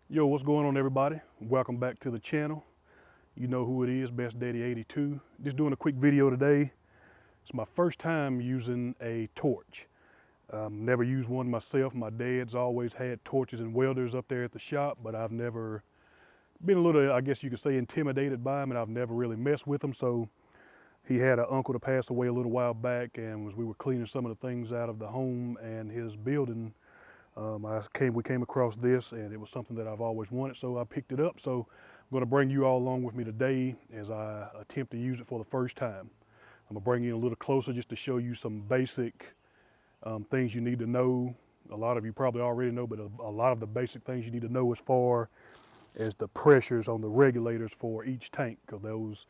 Yo, what's going on, everybody? Welcome back to the channel. You know who it is, Best Daddy 82. Just doing a quick video today. It's my first time using a torch. Never used one myself. My dad's always had torches and welders up there at the shop, but I've never been a little, I guess you could say, intimidated by them, and I've never really messed with them. So he had an uncle that passed away a little while back, and as we were cleaning some of the things out of the home and his building, we came across this, and it was something that I've always wanted, so I picked it up. So I'm going to bring you all along with me today as I attempt to use it for the first time. I'm going to bring you a little closer just to show you some basic things you need to know. A lot of you probably already know, but a lot of the basic things you need to know as far as the pressures on the regulators for each tank, because those,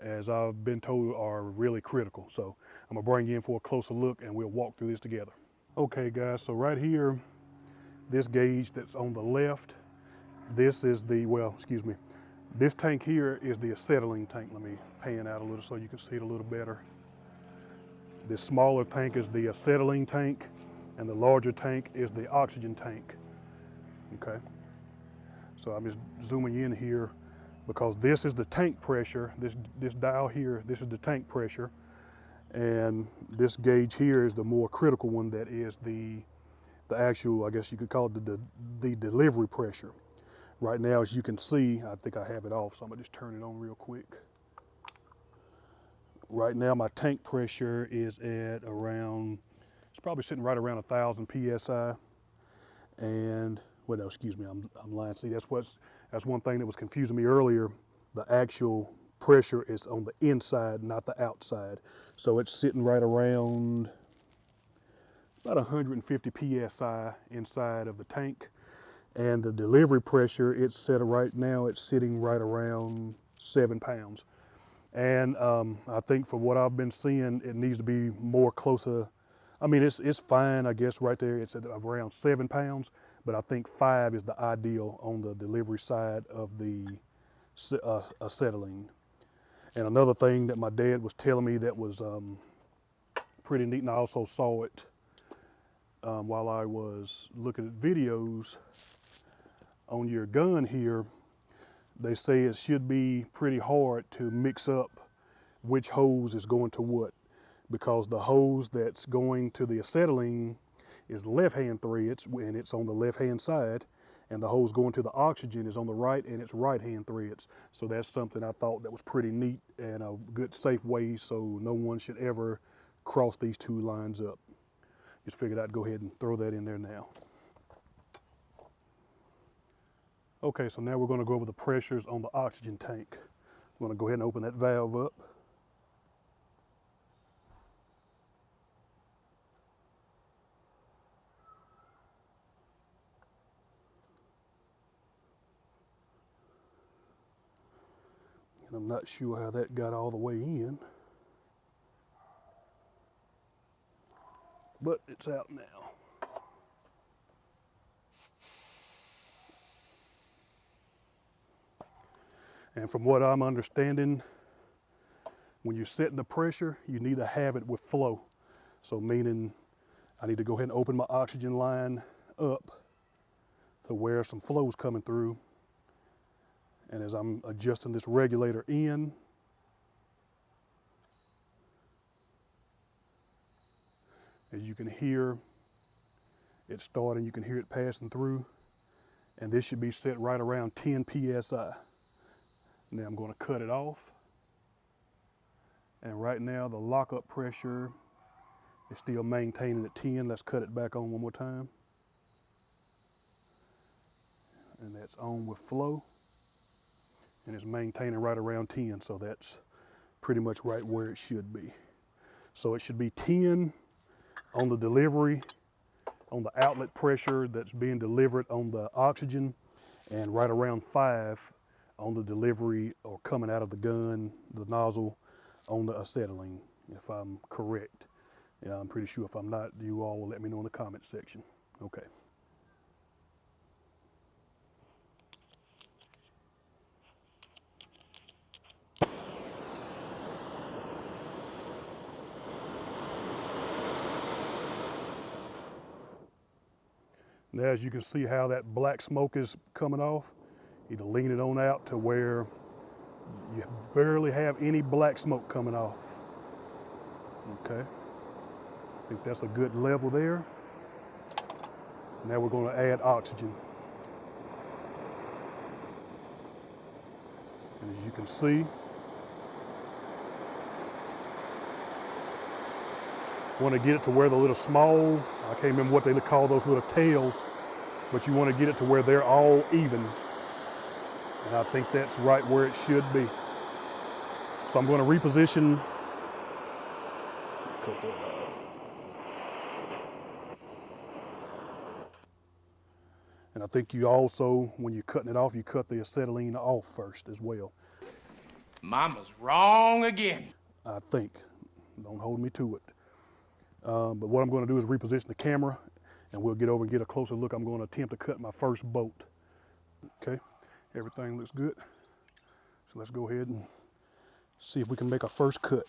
as I've been told, are really critical. So I'm going to bring you in for a closer look, and we'll walk through this together. Okay, guys, so right here, this gauge that's on the left, this is the, well, excuse me, this tank here is the acetylene tank. Let me pan out a little so you can see it a little better. This smaller tank is the acetylene tank, and the larger tank is the oxygen tank. Okay, so I'm just zooming in here because this is the tank pressure. This dial here, this is the tank pressure, and this gauge here is the more critical one, that is the actual, I guess you could call it the delivery pressure. Right now, as you can see, I think I have it off, so I'm gonna just turn it on real quick. Right now, my tank pressure is at around, it's probably sitting right around 1,000 PSI. And, well, no, excuse me, I'm lying. See, that's one thing that was confusing me earlier. The actual pressure is on the inside, not the outside. So it's sitting right around about 150 PSI inside of the tank. And the delivery pressure, it's set right now, it's sitting right around 7 pounds. And I think for what I've been seeing, it needs to be more closer. I mean, it's fine, I guess, right there. It's at around 7 pounds, but I think 5 is the ideal on the delivery side of the acetylene. And another thing that my dad was telling me that was pretty neat, and I also saw it while I was looking at videos on your gun here, they say it should be pretty hard to mix up which hose is going to what, because the hose that's going to the acetylene is left-hand threads, and it's on the left-hand side, and the hose going to the oxygen is on the right, and it's right-hand threads. So that's something I thought that was pretty neat and a good safe way, so no one should ever cross these two lines up. Just figured I'd go ahead and throw that in there now. Okay, so now we're going to go over the pressures on the oxygen tank. I'm going to go ahead and open that valve up. And I'm not sure how that got all the way in, but it's out now. And from what I'm understanding, when you're setting the pressure, you need to have it with flow. So meaning I need to go ahead and open my oxygen line up to where some flow is coming through. And as I'm adjusting this regulator in, as you can hear it starting, you can hear it passing through. And this should be set right around 10 PSI. Now I'm going to cut it off. And right now the lockup pressure is still maintaining at 10. Let's cut it back on one more time. And that's on with flow. And it's maintaining right around 10. So that's pretty much right where it should be. So it should be 10 on the delivery, on the outlet pressure that's being delivered on the oxygen, and right around 5 on the delivery or coming out of the gun, the nozzle, on the acetylene, if I'm correct. Yeah, I'm pretty sure. If I'm not, you all will let me know in the comment section. Okay. Now, as you can see how that black smoke is coming off, either lean it on out to where you barely have any black smoke coming off. Okay, I think that's a good level there. Now we're going to add oxygen. And as you can see, want to get it to where the little small, I can't remember what they call those little tails, but you want to get it to where they're all even. And I think that's right where it should be. So I'm going to reposition. Cut that off. And I think you also, when you're cutting it off, you cut the acetylene off first as well. Mama's wrong again. I think. Don't hold me to it. But what I'm going to do is reposition the camera, and we'll get over and get a closer look. I'm going to attempt to cut my first bolt. Okay, everything looks good. So let's go ahead and see if we can make our first cut.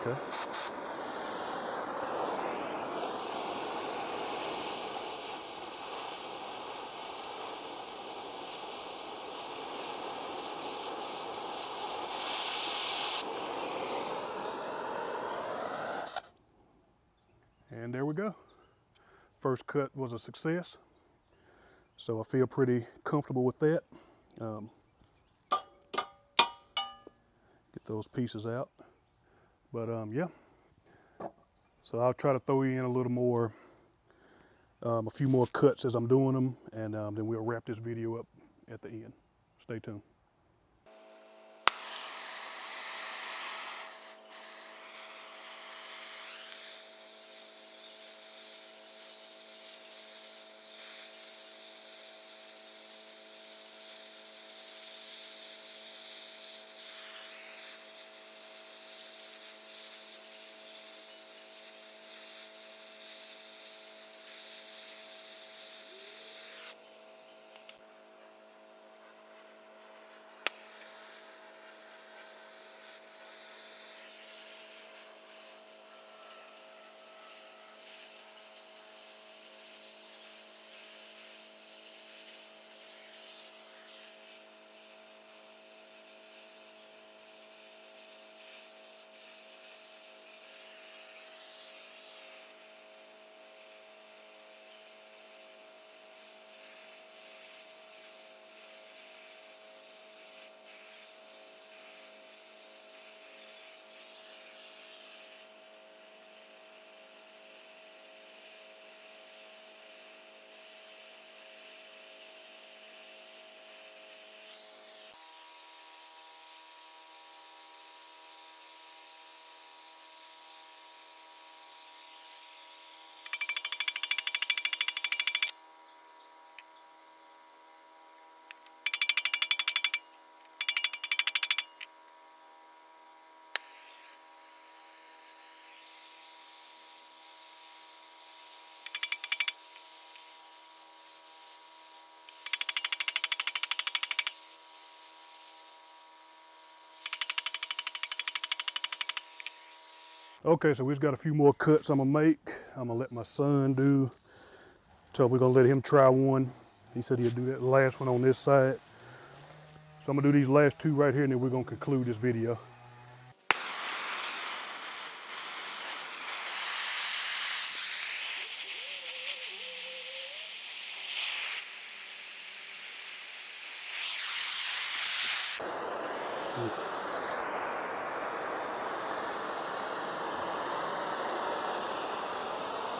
Okay. And there we go. First cut was a success. So I feel pretty comfortable with that. Get those pieces out. But yeah, so I'll try to throw you in a little more, a few more cuts as I'm doing them, and then we'll wrap this video up at the end. Stay tuned. Okay, so we've got a few more cuts I'm gonna make. I'm gonna let my son do, so we're gonna let him try one. He said he'll do that last one on this side. So I'm gonna do these last two right here, and then we're gonna conclude this video.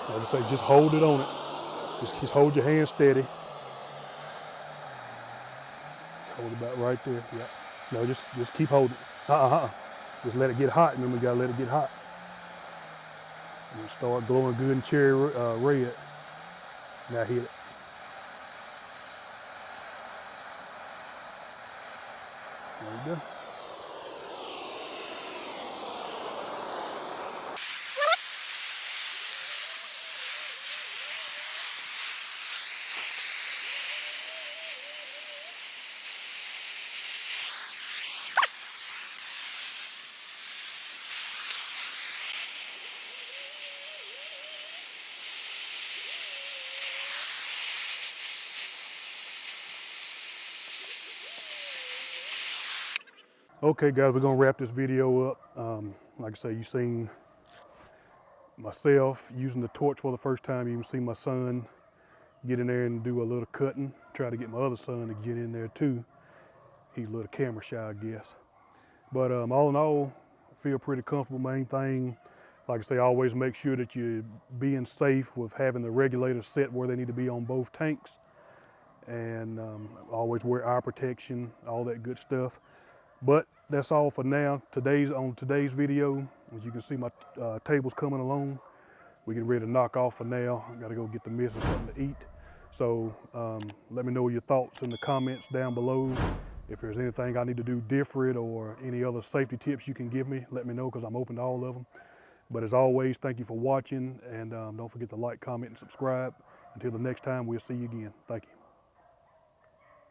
Like I say, just hold it on it. Just hold your hand steady. Just hold it about right there. Yeah. No, just keep holding it. Just let it get hot. Remember, we gotta let it get hot. And start glowing good and cherry red. Now hit it. There you go. Okay guys, we're gonna wrap this video up. Like I say, you seen myself using the torch for the first time. You can see my son get in there and do a little cutting. Try to get my other son to get in there too. He's a little camera shy, I guess. But all in all, I feel pretty comfortable. Main thing, like I say, always make sure that you're being safe with having the regulators set where they need to be on both tanks. And always wear eye protection, all that good stuff. But that's all for now. On today's video, as you can see, my table's coming along. We're getting ready to knock off for now. I gotta go get the missus something to eat. So let me know your thoughts in the comments down below. If there's anything I need to do different or any other safety tips you can give me, let me know, because I'm open to all of them. But as always, thank you for watching, and don't forget to like, comment, and subscribe. Until the next time, we'll see you again. Thank you.